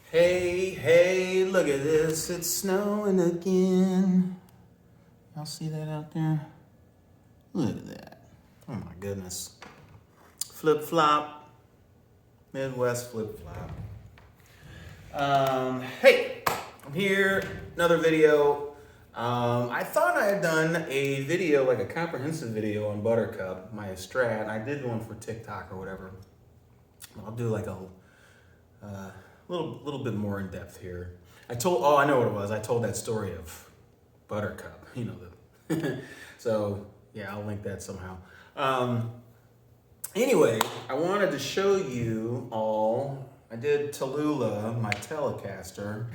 Hey, hey, look at this. It's snowing again. Y'all see that out there? Look at that. Oh my goodness. Flip flop. Midwest flip flop. Hey, I'm here. Another video. I thought I had done a video, like a comprehensive video on Buttercup, my Strat. I did one for TikTok or whatever. I'll do like a little bit more in depth here. I know what it was. I told that story of Buttercup, so yeah, I'll link that somehow. Anyway, I wanted to show you all, I did Tallulah, my Telecaster,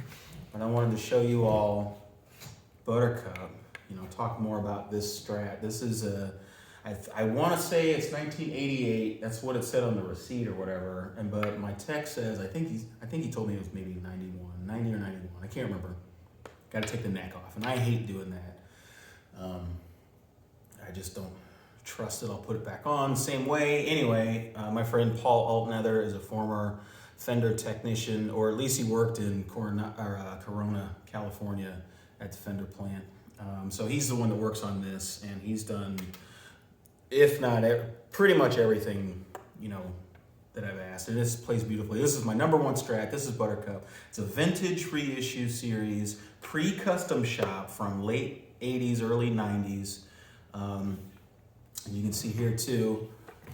but I wanted to show you all Buttercup, talk more about this Strat. This is I want to say it's 1988. That's what it said on the receipt or whatever. But my text says, I think he told me it was maybe 90 or 91. I can't remember. Got to take the neck off, and I hate doing that. I just don't trust it. I'll put it back on same way. Anyway, my friend Paul Altnether is a former Fender technician, or at least he worked in Corona, California, at the Fender plant. So he's the one that works on this, and he's done, if not pretty much everything, that I've asked. And this plays beautifully. This is my number one Strat. This is Buttercup. It's a vintage reissue series, pre-custom shop from late 80s, early 90s. And you can see here too.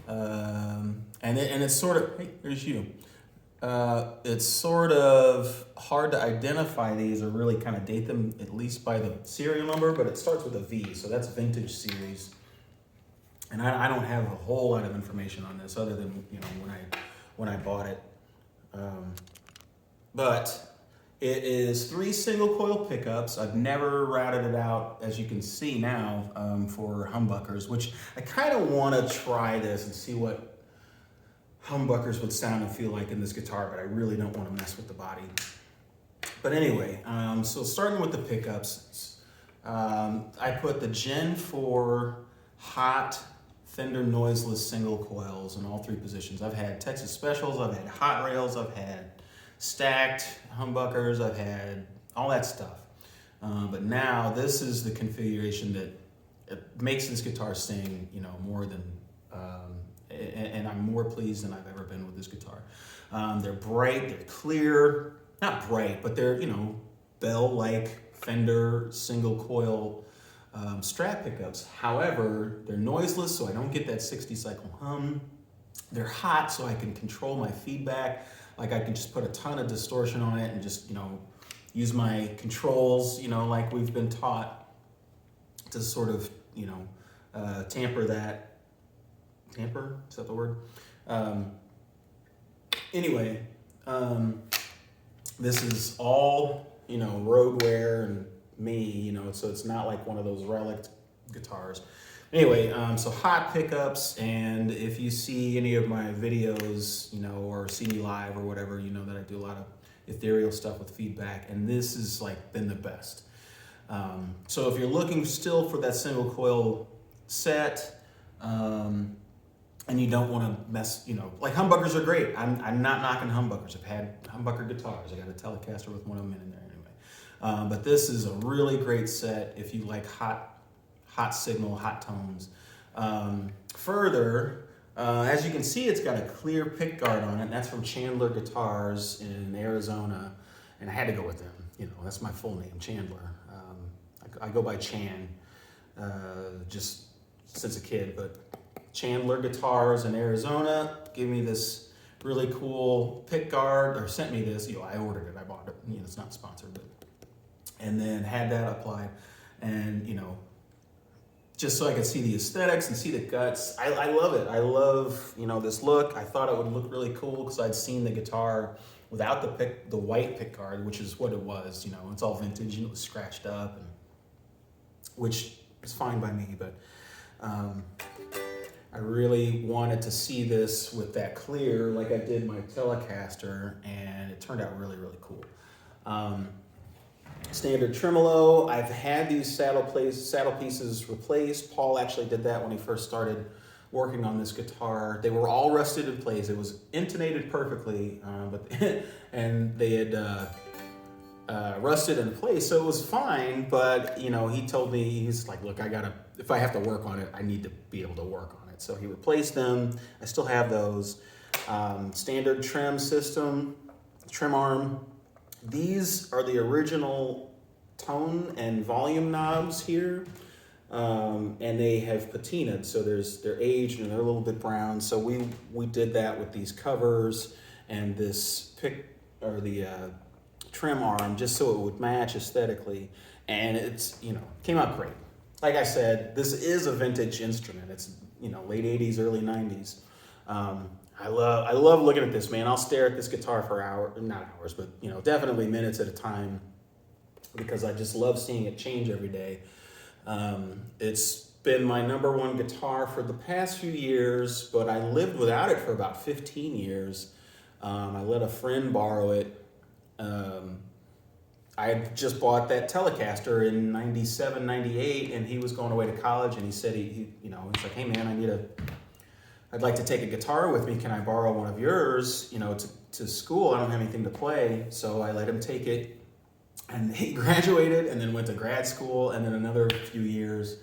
And it's sort of, hey, there's you. It's sort of hard to identify these or really kind of date them, at least by the serial number, but it starts with a V, so that's vintage series. And I don't have a whole lot of information on this other than when I bought it. But it is 3 single coil pickups. I've never routed it out, as you can see now, for humbuckers, which I kind of want to try this and see what humbuckers would sound and feel like in this guitar, but I really don't want to mess with the body. But anyway, so starting with the pickups, I put the Gen 4 hot Fender noiseless single coils in all 3 positions. I've had Texas Specials, I've had hot rails, I've had stacked humbuckers, I've had all that stuff. But now this is the configuration that it makes this guitar sing, more than, and I'm more pleased than I've ever been with this guitar. They're bright, they're clear, not bright, but they're, bell-like Fender single coil Strat pickups. However, they're noiseless, so I don't get that 60 cycle hum. They're hot, so I can control my feedback. Like I can just put a ton of distortion on it and just, use my controls, like we've been taught to sort of, tamper that. Tamper? Is that the word? Anyway, this is all, road wear and me, so it's not like one of those relic guitars. Anyway, so hot pickups, and if you see any of my videos, or see me live or whatever, that I do a lot of ethereal stuff with feedback, and this has like been the best. So if you're looking still for that single coil set, and you don't want to mess, like humbuckers are great. I'm not knocking humbuckers. I've had humbucker guitars. I got a Telecaster with one of them in there anyway. But this is a really great set if you like hot signal, hot tones. Further, as you can see, it's got a clear pick guard on it, and that's from Chandler Guitars in Arizona. And I had to go with them. That's my full name, Chandler. I go by Chan, just since a kid, but Chandler Guitars in Arizona gave me this really cool pick guard, or sent me this. I ordered it, I bought it. It's not sponsored, but and then had that applied, and just so I could see the aesthetics and see the guts. I love it. I love this look. I thought it would look really cool because I'd seen the guitar without the white pick guard, which is what it was. It's all vintage and it was scratched up, and which is fine by me, but I really wanted to see this with that clear like I did my Telecaster, and it turned out really, really cool. Standard tremolo. I've had these saddle pieces replaced. Paul actually did that when he first started working on this guitar. They were all rusted in place. It was intonated perfectly, but and they had rusted in place, so it was fine. But you know, he told me, he's like, look, if I have to work on it, I need to be able to work on it. So he replaced them. I still have those. Standard trim system, trim arm. These are the original tone and volume knobs here. And they have patinaed, so they're aged and they're a little bit brown. So we did that with these covers and this the trim arm, just so it would match aesthetically. And it's, you know, came out great. Like I said, this is a vintage instrument. It's, you know, late 80s, early 90s. I love looking at this, man. I'll stare at this guitar for not hours, but, you know, definitely minutes at a time, because I just love seeing it change every day. It's been my #1 guitar for the past few years, but I lived without it for about 15 years. I let a friend borrow it. I had just bought that Telecaster in 97, 98, and he was going away to college, and he said, he's like, hey man, I'd like to take a guitar with me. Can I borrow one of yours, you know, to school? I don't have anything to play. So I let him take it. And he graduated and then went to grad school, and then another few years,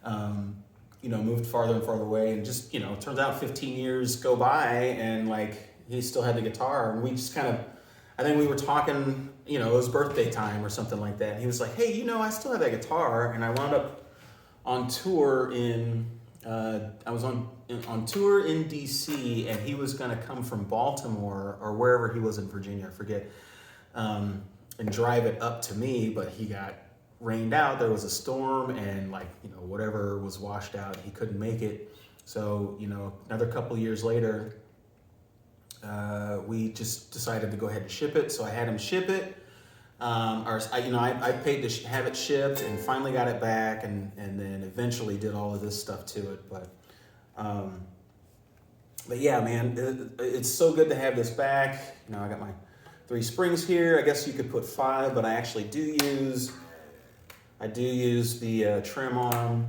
you know, moved farther and farther away. And just, you know, it turns out 15 years go by, and like he still had the guitar. And we just kind of, I think we were talking, you know, it was birthday time or something like that. And he was like, hey, you know, I still have that guitar. And I wound up on tour I was on tour in DC, and he was going to come from Baltimore or wherever he was in Virginia, I forget. And drive it up to me, but he got rained out. There was a storm, and like, you know, whatever was washed out, he couldn't make it. So, you know, another couple years later, we just decided to go ahead and ship it. So I had him ship it. I paid to have it shipped, and finally got it back, and then eventually did all of this stuff to it. But yeah, man, it's so good to have this back. You know, I got my 3 springs here. I guess you could put 5, but I actually do use the trim arm.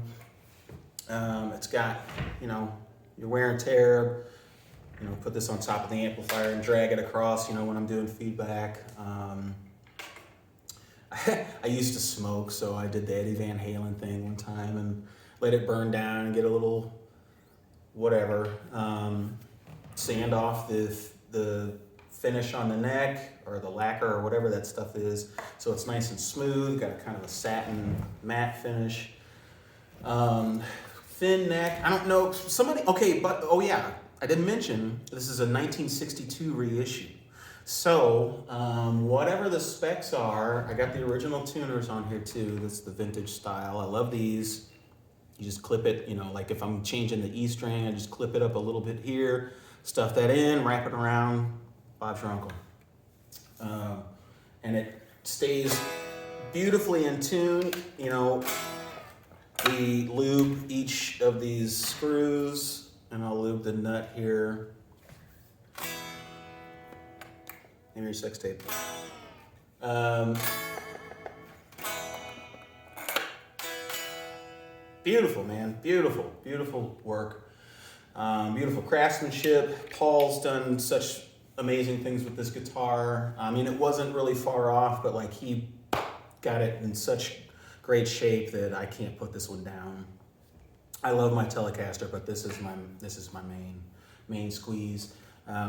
It's got, you know, your wear and tear. You know, put this on top of the amplifier and drag it across, you know, when I'm doing feedback. I used to smoke, so I did the Eddie Van Halen thing one time and let it burn down and get a little whatever. Sand off the finish on the neck, or the lacquer, or whatever that stuff is, so it's nice and smooth. Got a kind of a satin matte finish. Thin neck. I don't know, oh yeah, I didn't mention this is a 1962 reissue. So whatever the specs are, I got the original tuners on here too. That's the vintage style. I love these. You just clip it, you know, like if I'm changing the E string, I just clip it up a little bit here, stuff that in, wrap it around. Bob's your uncle. And it stays beautifully in tune. You know, we lube each of these screws, and I'll lube the nut here. Name your sex tape. Beautiful, man. Beautiful, beautiful work. Beautiful craftsmanship. Paul's done such amazing things with this guitar. I mean, it wasn't really far off, but like he got it in such great shape that I can't put this one down. I love my Telecaster, but this is my main squeeze.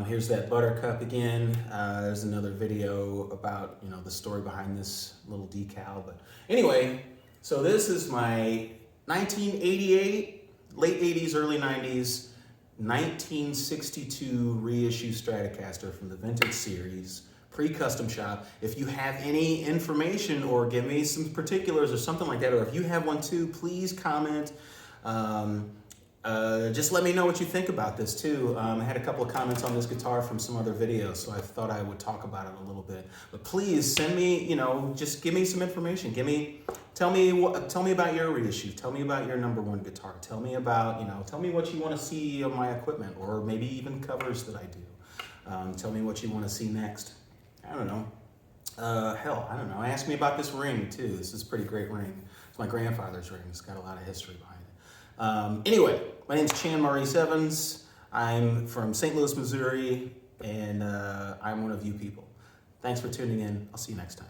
Here's that Buttercup again. There's another video about, you know, the story behind this little decal. But anyway, so this is my 1988, late 80s, early 90s, 1962 reissue Stratocaster from the Vintage series, pre-custom shop. If you have any information or give me some particulars or something like that, or if you have one too, please comment. Just let me know what you think about this too. I had a couple of comments on this guitar from some other videos, so I thought I would talk about it a little bit. But please send me, you know, just give me some information. Tell me about your reissue. Tell me about your #1 guitar. Tell me about, you know, tell me what you want to see on my equipment, or maybe even covers that I do. Tell me what you want to see next. I don't know. Hell, I don't know. Ask me about this ring too. This is a pretty great ring. It's my grandfather's ring. It's got a lot of history behind it. Anyway, my name's Chan Maurice Evans. I'm from St. Louis, Missouri, and I'm one of you people. Thanks for tuning in. I'll see you next time.